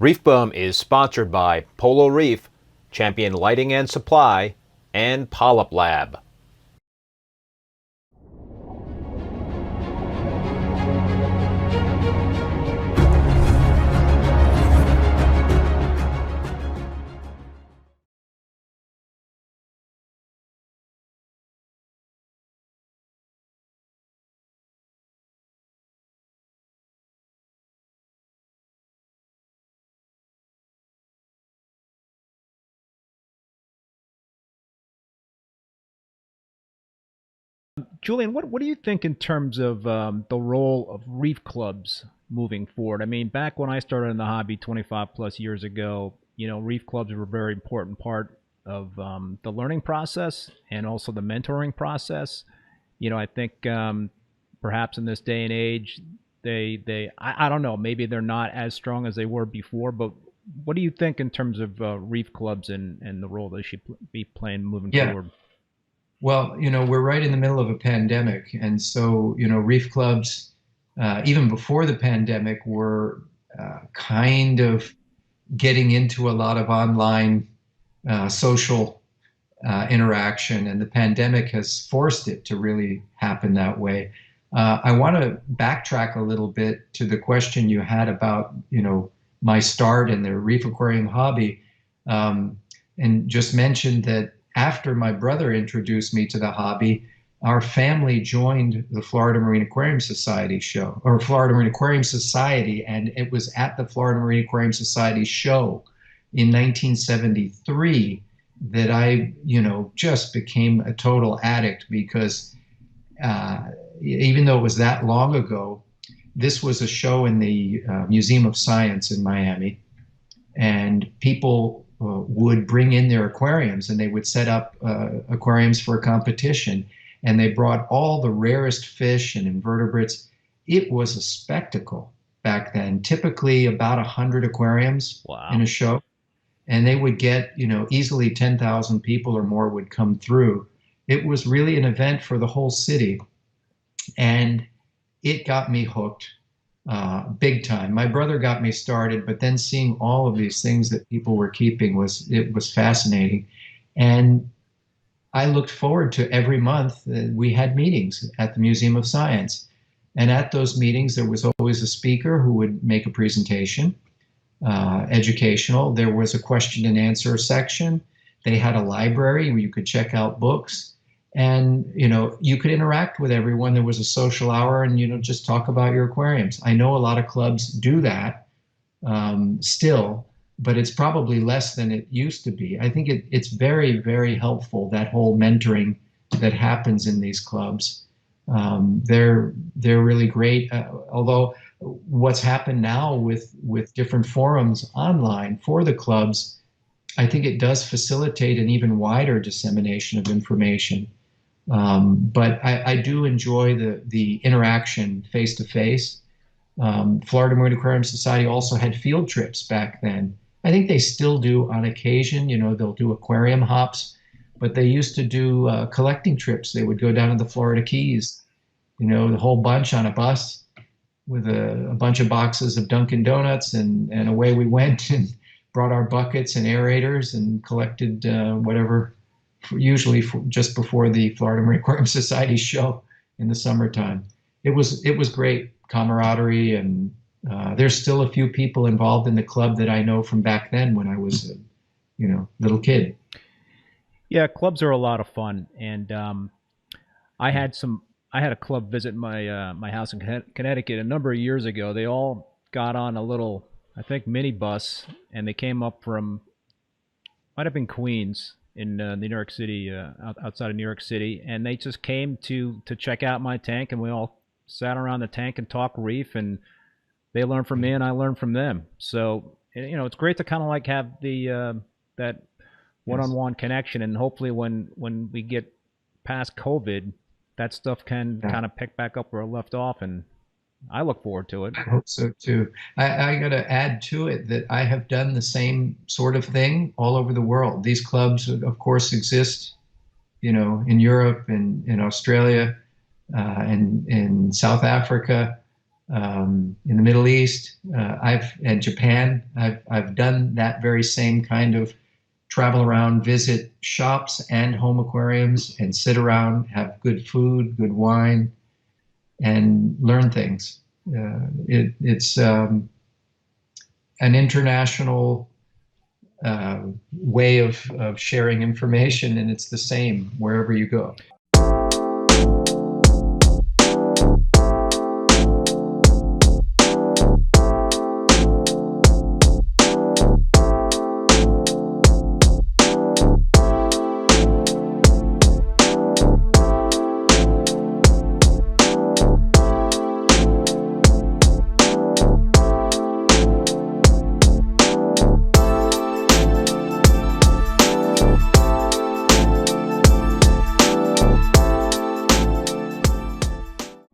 ReefBum is sponsored by Polo Reef, Champion Lighting and Supply, and Polyp Lab. Julian, what do you think in terms of the role of reef clubs moving forward? I mean, back when I started in the hobby 25 plus years ago, reef clubs were a very important part of the learning process and also the mentoring process. I think perhaps in this day and age, I don't know, maybe they're not as strong as they were before, but what do you think in terms of reef clubs and the role they should be playing moving Yeah, forward? well, we're right in the middle of a pandemic. And so, reef clubs, even before the pandemic, were kind of getting into a lot of online social interaction. And the pandemic has forced it to really happen that way. I want to backtrack a little bit to the question you had about, my start in the reef aquarium hobby. Um, and just mentioned that after my brother introduced me to the hobby, our family joined the Florida Marine Aquarium Society show, or Florida Marine Aquarium Society, and it was at the Florida Marine Aquarium Society show in 1973 that I, just became a total addict because even though it was that long ago, this was a show in the Museum of Science in Miami, and people would bring in their aquariums and they would set up aquariums for a competition. And they brought all the rarest fish and invertebrates. It was a spectacle back then, typically about 100 aquariums in Wow. a show. And they would get, easily 10,000 people or more would come through. It was really an event for the whole city. And it got me hooked big time. My brother got me started, but then seeing all of these things that people were keeping was fascinating, and I looked forward to every month. We had meetings at the Museum of Science, and at those meetings there was always a speaker who would make a presentation, educational. There was a question and answer section. They had a library where you could check out books, and you could interact with everyone. There was a social hour, and just talk about your aquariums. I know a lot of clubs do that still, but it's probably less than it used to be. I think it's very, very helpful, that whole mentoring that happens in these clubs. They're really great. Although what's happened now with different forums online for the clubs, I think it does facilitate an even wider dissemination of information. But I do enjoy the interaction face to face. Florida Marine Aquarium Society also had field trips back then. I think they still do on occasion. They'll do aquarium hops, but they used to do collecting trips. They would go down to the Florida Keys, the whole bunch on a bus with a bunch of boxes of Dunkin' Donuts, and away we went and brought our buckets and aerators and collected whatever, usually just before the Florida Marine Aquarium Society show in the summertime. It was great camaraderie, and there's still a few people involved in the club that I know from back then when I was a little kid. Yeah, clubs are a lot of fun, and I had some. I had a club visit my house in Connecticut a number of years ago. They all got on a little, I think, mini bus, and they came up from, might have been Queens in the New York City, outside of New York City, and they just came to check out my tank, and we all sat around the tank and talked reef, and they learned from me, and I learned from them. So it's great to kind of like have the that Yes. one-on-one connection, and hopefully when we get past COVID, that stuff can Yeah. kind of pick back up where it left off, and I look forward to it. I hope so too. I got to add to it that I have done the same sort of thing all over the world. These clubs, of course, exist, in Europe and in Australia, and in South Africa. in the Middle East, and Japan. I've done that very same kind of travel around, visit shops and home aquariums, and sit around, have good food, good wine, and learn things. It's an international way of sharing information, and it's the same wherever you go.